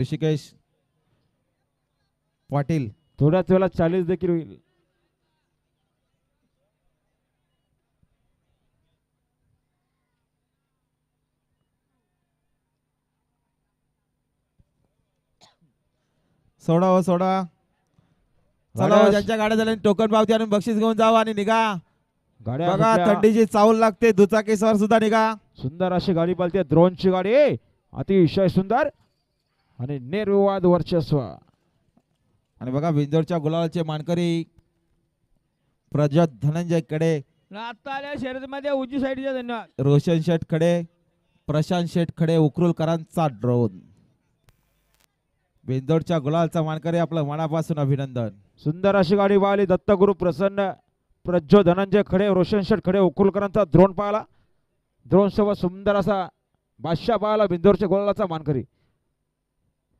ऋषिकेश पाटील थोड्याच वेळात 40 देखील होईल. सोडा हो सोडा. चला हो, ज्यांच्या गाड्या झाल्या टोकन पावती आणून बक्षीस घेऊन जावा आणि निघा. गाड्या बघा सुटल्या. थंडीची चावल लागते, दुचाकीसवर सुद्धा निघा. सुंदर अशी गाडी पळते, द्रोणची गाडी अतिशय सुंदर आणि निर्विवाद वर्चस्व. आणि बघा बिंदोरच्या गुलालाचे मानकरी प्रज्वत धनंजय कडे, आता आल्या शर्यतीमध्ये उजवी साईडच्या धन्यवाद. रोशन शेठ खडे, प्रशांत शेठ खडे, उकरुलकरांचा ड्रोन. बिंदोरच्या गुलालचा मानकरी आपलं मनापासून अभिनंदन. सुंदर अशी गाडी पाहिली. दत्तगुरु प्रसन्न, प्रज्वल धनंजय खडे, रोशन शेठ खडे, उकुलकरांचा द्रोण पाहिला. द्रोण सोबत सुंदर असा बादशाह पाहिला बिंदोरच्या गोलाचा मानकरी.